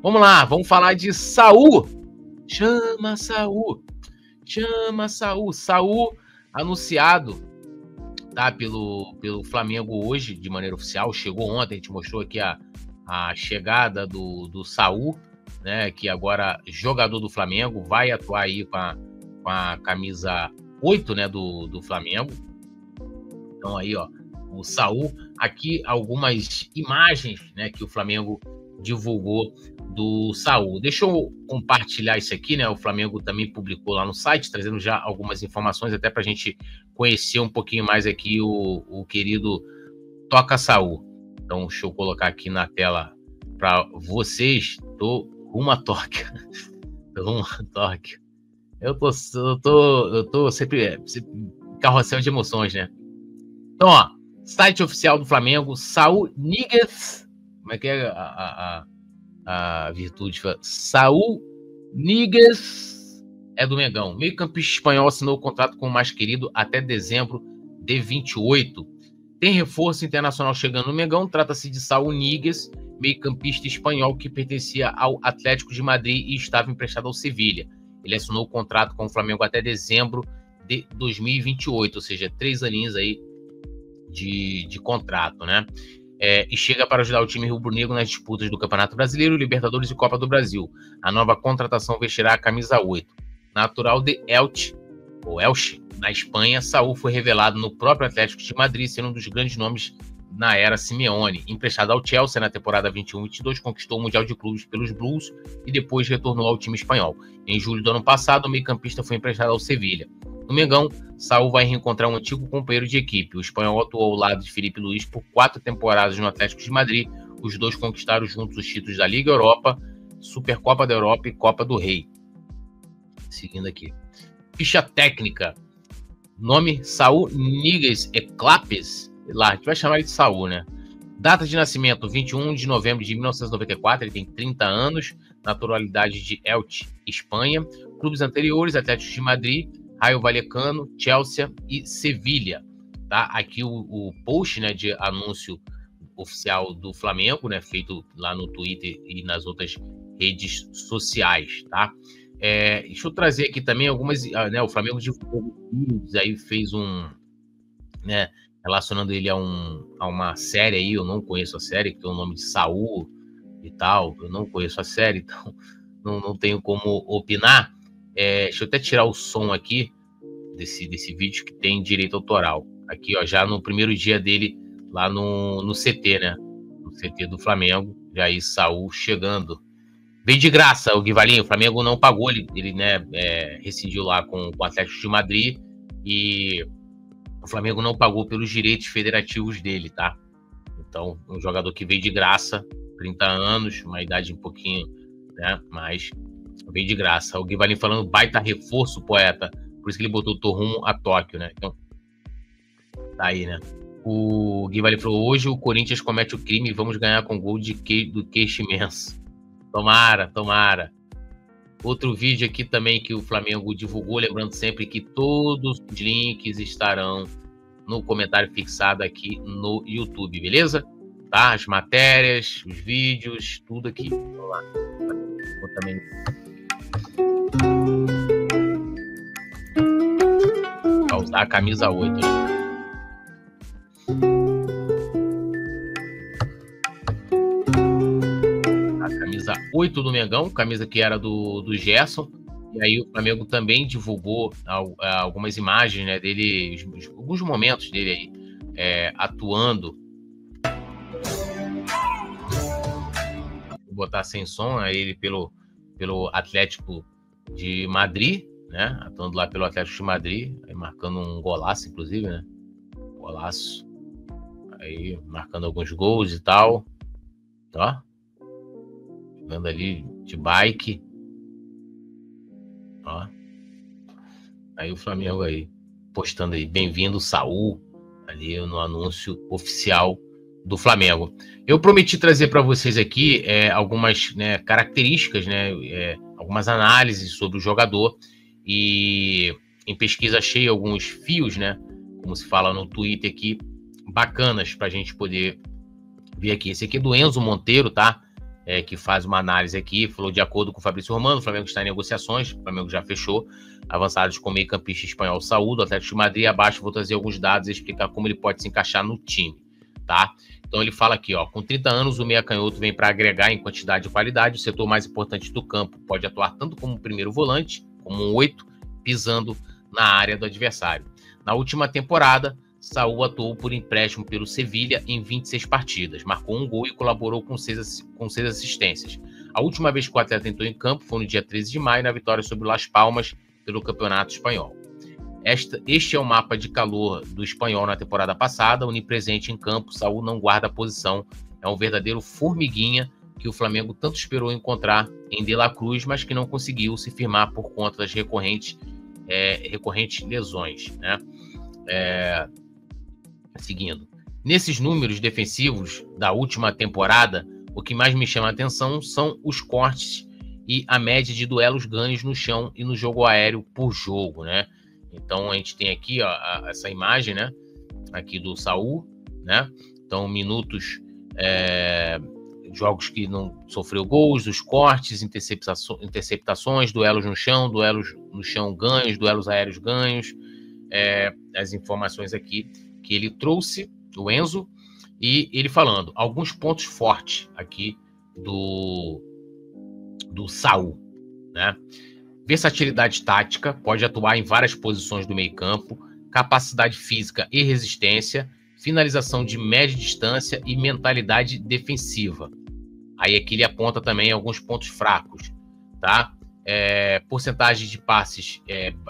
Vamos lá, vamos falar de Saul. Chama Saul. Chama Saul. Saul anunciado, tá, pelo Flamengo hoje, de maneira oficial. Chegou ontem, a gente mostrou aqui a chegada do Saul, né, que agora jogador do Flamengo, vai atuar aí com a camisa 8, né, do Flamengo. Então aí, ó, o Saul. Aqui algumas imagens, né, que o Flamengo divulgou do Saul. Deixa eu compartilhar isso aqui, né? O Flamengo também publicou lá no site, trazendo já algumas informações, até para a gente conhecer um pouquinho mais aqui o querido Toca Saul. Então, deixa eu colocar aqui na tela para vocês. Tô rumo a Tóquio. Tô rumo a Tóquio. Eu tô sempre carrossel de emoções, né? Então, ó, site oficial do Flamengo, Saul Níguez. Como é que é a virtude? Saul Níguez é do Mengão. Meio-campista espanhol assinou o contrato com o mais querido até dezembro de 28. Tem reforço internacional chegando no Mengão. Trata-se de Saul Níguez, meio-campista espanhol que pertencia ao Atlético de Madrid e estava emprestado ao Sevilha. Ele assinou o contrato com o Flamengo até dezembro de 2028, ou seja, 3 aninhos aí de contrato, né? E chega para ajudar o time rubro-negro nas disputas do Campeonato Brasileiro, Libertadores e Copa do Brasil. A nova contratação vestirá a camisa 8. Natural de Elche, na Espanha, Saul foi revelado no próprio Atlético de Madrid, sendo um dos grandes nomes na era Simeone. Emprestado ao Chelsea na temporada 21-22, conquistou o Mundial de Clubes pelos Blues e depois retornou ao time espanhol. Em julho do ano passado, o meio-campista foi emprestado ao Sevilha. No Mengão, Saul vai reencontrar um antigo companheiro de equipe. O espanhol atuou ao lado de Felipe Luís por 4 temporadas no Atlético de Madrid. Os dois conquistaram juntos os títulos da Liga Europa, Supercopa da Europa e Copa do Rei. Seguindo aqui. Ficha técnica. Nome: Saul Níguez Eclapes. Lá, a gente vai chamar ele de Saul, né? Data de nascimento: 21 de novembro de 1994. Ele tem 30 anos. Naturalidade de Elche, Espanha. Clubes anteriores: Atlético de Madrid, Rayo Vallecano, Chelsea e Sevilha. Tá? Aqui o post, né, de anúncio oficial do Flamengo, né, feito lá no Twitter e nas outras redes sociais, tá? Deixa eu trazer aqui também algumas, né, o Flamengo divulgou vídeos, aí fez né, relacionando ele a uma série aí. Eu não conheço a série, que tem o nome de Saul e tal. Eu não conheço a série, então não tenho como opinar. Deixa eu até tirar o som aqui desse vídeo, que tem direito autoral. Aqui, ó, já no primeiro dia dele lá no CT, né? No CT do Flamengo, já aí Saul chegando. Veio de graça o Guivalinho, o Flamengo não pagou, ele né, rescindiu lá com o Atlético de Madrid e o Flamengo não pagou pelos direitos federativos dele, tá? Então, um jogador que veio de graça, 30 anos, uma idade um pouquinho, né, mas veio de graça. O Guivalinho falando baita reforço, poeta, por isso que ele botou "tô rumo a Tóquio", né? Então, tá aí, né? O Guivalinho falou: hoje o Corinthians comete o crime e vamos ganhar com gol do queixo imenso. Tomara, tomara. Outro vídeo aqui também que o Flamengo divulgou, lembrando sempre que todos os links estarão no comentário fixado aqui no YouTube, beleza? Tá? As matérias, os vídeos, tudo aqui. Vamos lá. Vou também... Vai usar a camisa 8, né? Camisa 8 do Mengão, camisa que era do Gerson. E aí o Flamengo também divulgou algumas imagens, né, dele, alguns momentos dele aí atuando. Vou botar sem som, aí ele pelo Atlético de Madrid, né, atuando lá pelo Atlético de Madrid, aí marcando um golaço, inclusive, né, golaço, aí marcando alguns gols e tal, tá? Jogando ali de bike. Ó. Aí o Flamengo aí postando aí, bem-vindo Saul, ali no anúncio oficial do Flamengo. Eu prometi trazer para vocês aqui algumas, né, características, né, algumas análises sobre o jogador, e em pesquisa achei alguns fios, né, como se fala no Twitter aqui, bacanas para a gente poder ver aqui. Esse aqui é do Enzo Monteiro, tá? que faz uma análise aqui, falou: de acordo com o Fabrício Romano, o Flamengo está em negociações, o Flamengo já fechou, avançados com o meio-campista espanhol Saúl, do Atlético de Madrid. Abaixo vou trazer alguns dados e explicar como ele pode se encaixar no time, tá? Então ele fala aqui, ó, com 30 anos o meia canhoto vem para agregar em quantidade e qualidade, o setor mais importante do campo, pode atuar tanto como primeiro volante, como um 8, pisando na área do adversário. Na última temporada, Saúl atuou por empréstimo pelo Sevilha em 26 partidas, marcou um gol e colaborou com 6 assistências. A última vez que o atleta entrou em campo foi no dia 13 de maio, na vitória sobre o Las Palmas pelo Campeonato Espanhol. Este é o mapa de calor do Espanhol na temporada passada, onipresente em campo, Saúl não guarda a posição, é um verdadeiro formiguinha que o Flamengo tanto esperou encontrar em De La Cruz, mas que não conseguiu se firmar por conta das recorrentes lesões, né? Seguindo. Nesses números defensivos da última temporada, o que mais me chama a atenção são os cortes e a média de duelos ganhos no chão e no jogo aéreo por jogo, né? Então a gente tem aqui, ó, essa imagem, né? Aqui do Saúl, né? Então minutos, jogos que não sofreu gols, os cortes, interceptações, duelos no chão ganhos, duelos aéreos ganhos, as informações aqui que ele trouxe, o Enzo, e ele falando alguns pontos fortes aqui do Saúl, né? Versatilidade tática, pode atuar em várias posições do meio-campo, capacidade física e resistência, finalização de média distância e mentalidade defensiva. Aí aqui ele aponta também alguns pontos fracos, tá? Porcentagem de passes,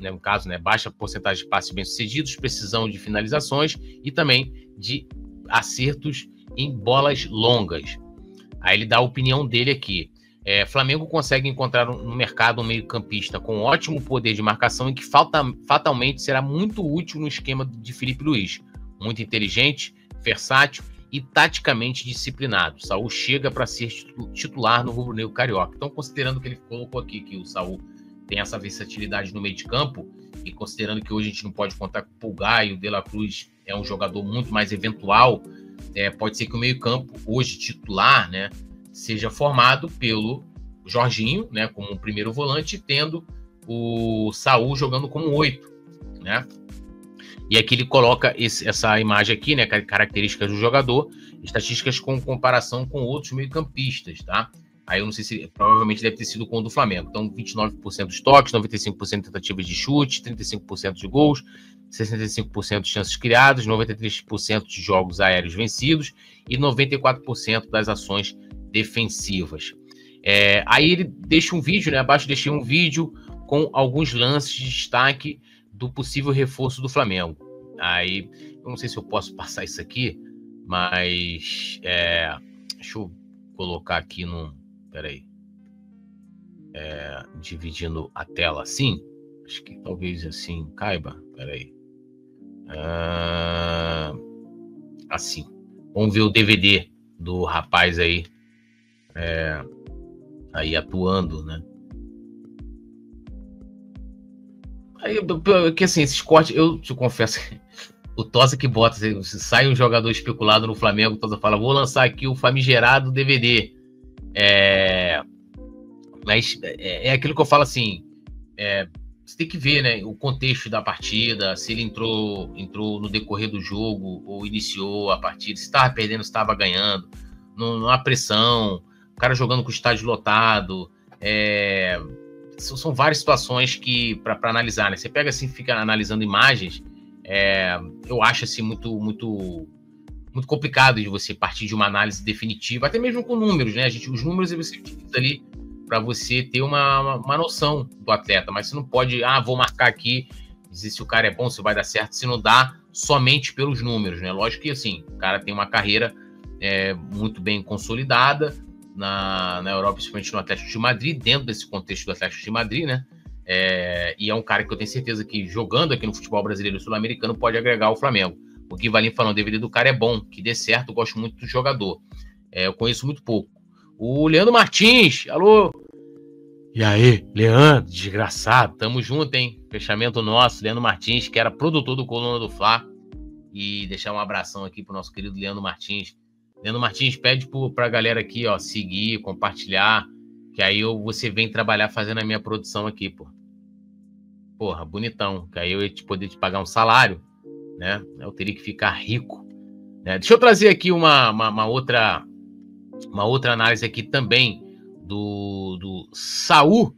no caso, né, baixa porcentagem de passes bem-sucedidos, precisão de finalizações e também de acertos em bolas longas. Aí ele dá a opinião dele aqui. Flamengo consegue encontrar no mercado um meio-campista com ótimo poder de marcação e que fatalmente será muito útil no esquema de Felipe Luiz. Muito inteligente, versátil e taticamente disciplinado. Saúl chega para ser titular no rubro-negro carioca. Então, considerando que ele colocou aqui que o Saúl tem essa versatilidade no meio de campo, e considerando que hoje a gente não pode contar com o Pulgar e o De La Cruz é um jogador muito mais eventual, pode ser que o meio campo, hoje titular, né, seja formado pelo Jorginho, né, como um primeiro volante, tendo o Saúl jogando como 8, né? E aqui ele coloca essa imagem aqui, né, características do jogador, estatísticas com comparação com outros meio-campistas, tá? Aí eu não sei se, provavelmente deve ter sido com o do Flamengo. Então, 29% dos toques, 95% de tentativas de chute, 35% de gols, 65% de chances criadas, 93% de jogos aéreos vencidos e 94% das ações defensivas. Aí ele deixa um vídeo, né? Abaixo deixei um vídeo com alguns lances de destaque do possível reforço do Flamengo. Aí, eu não sei se eu posso passar isso aqui, mas deixa eu colocar aqui no... Peraí. Dividindo a tela assim. Acho que talvez assim caiba. Peraí. Assim. Vamos ver o DVD do rapaz aí. Aí atuando, né? Aí, que assim, esses cortes, eu te confesso, o Tosa que bota, se sai um jogador especulado no Flamengo, o Tosa fala, vou lançar aqui o famigerado DVD. Mas é aquilo que eu falo assim, você tem que ver, né, o contexto da partida, se ele entrou no decorrer do jogo, ou iniciou a partida, se estava perdendo, se estava ganhando, não há pressão, o cara jogando com o estádio lotado, são várias situações que para analisar, né? Você pega assim, fica analisando imagens, eu acho assim muito, muito, muito complicado de você partir de uma análise definitiva, até mesmo com números, né? Os números você utiliza ali para você ter uma noção do atleta, mas você não pode, vou marcar aqui, dizer se o cara é bom, se vai dar certo, se não dá somente pelos números, né? Lógico que assim, o cara tem uma carreira muito bem consolidada na Europa, principalmente no Atlético de Madrid, dentro desse contexto do Atlético de Madrid, né? E é um cara que eu tenho certeza que jogando aqui no futebol brasileiro e sul-americano pode agregar ao Flamengo. O Gui Valim falando, o DVD do cara é bom, que dê certo, eu gosto muito do jogador. Eu conheço muito pouco. O Leandro Martins, alô? E aí, Leandro, desgraçado, tamo junto, hein? Fechamento nosso, Leandro Martins, que era produtor do Coluna do Fla. E deixar um abração aqui pro nosso querido Leandro Martins, Leandro Martins, pede pra galera aqui, ó, seguir, compartilhar, que aí você vem trabalhar fazendo a minha produção aqui, pô. Porra, bonitão, que aí eu ia poder te pagar um salário, né? Eu teria que ficar rico, né? Deixa eu trazer aqui uma outra análise aqui também do Saul.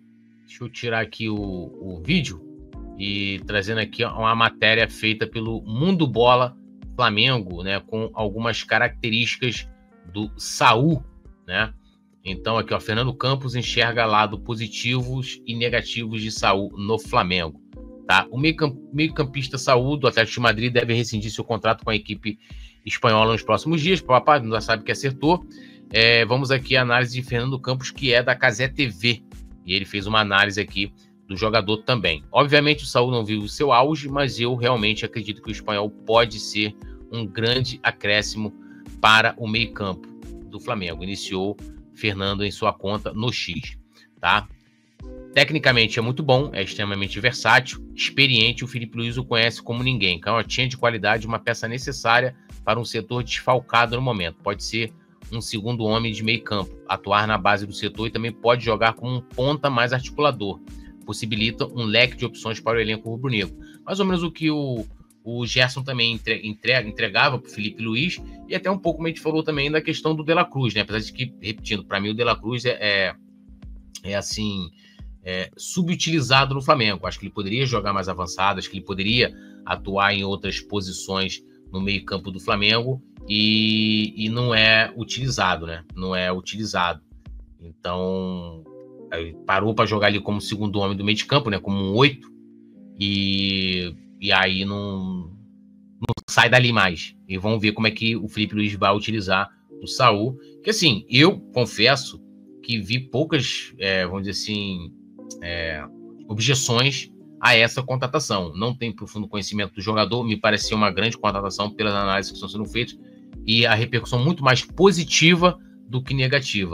Deixa eu tirar aqui o vídeo e trazendo aqui uma matéria feita pelo Mundo Bola Flamengo, né, com algumas características do Saul, né? Então aqui, ó, Fernando Campos enxerga lado positivos e negativos de Saul no Flamengo, tá? O meio-campista Saul do Atlético de Madrid deve rescindir seu contrato com a equipe espanhola nos próximos dias. Papai já sabe que acertou. Vamos aqui à análise de Fernando Campos, que é da Cazé TV, e ele fez uma análise aqui do jogador também. Obviamente o Saul não viu o seu auge, mas eu realmente acredito que o espanhol pode ser um grande acréscimo para o meio-campo do Flamengo. Iniciou Fernando em sua conta no X, tá? Tecnicamente é muito bom, é extremamente versátil, experiente, o Filipe Luís o conhece como ninguém. Canhotinha de qualidade, uma peça necessária para um setor desfalcado no momento. Pode ser um segundo homem de meio campo, atuar na base do setor e também pode jogar como um ponta mais articulador. Possibilita um leque de opções para o elenco rubro-negro. Mais ou menos o que o Gerson também entregava para o Filipe Luís, e até um pouco como a gente falou também da questão do De La Cruz, né? Apesar de que, repetindo, para mim o De La Cruz é subutilizado no Flamengo. Acho que ele poderia jogar mais avançado, acho que ele poderia atuar em outras posições no meio-campo do Flamengo e não é utilizado, né? Não é utilizado. Então, parou para jogar ali como segundo homem do meio de campo, né? Como um 8, e aí não sai dali mais. E vamos ver como é que o Filipe Luís vai utilizar o Saul. Que assim, eu confesso que vi poucas, vamos dizer assim, objeções a essa contratação. Não tenho profundo conhecimento do jogador, me parecia uma grande contratação pelas análises que estão sendo feitas e a repercussão muito mais positiva do que negativa.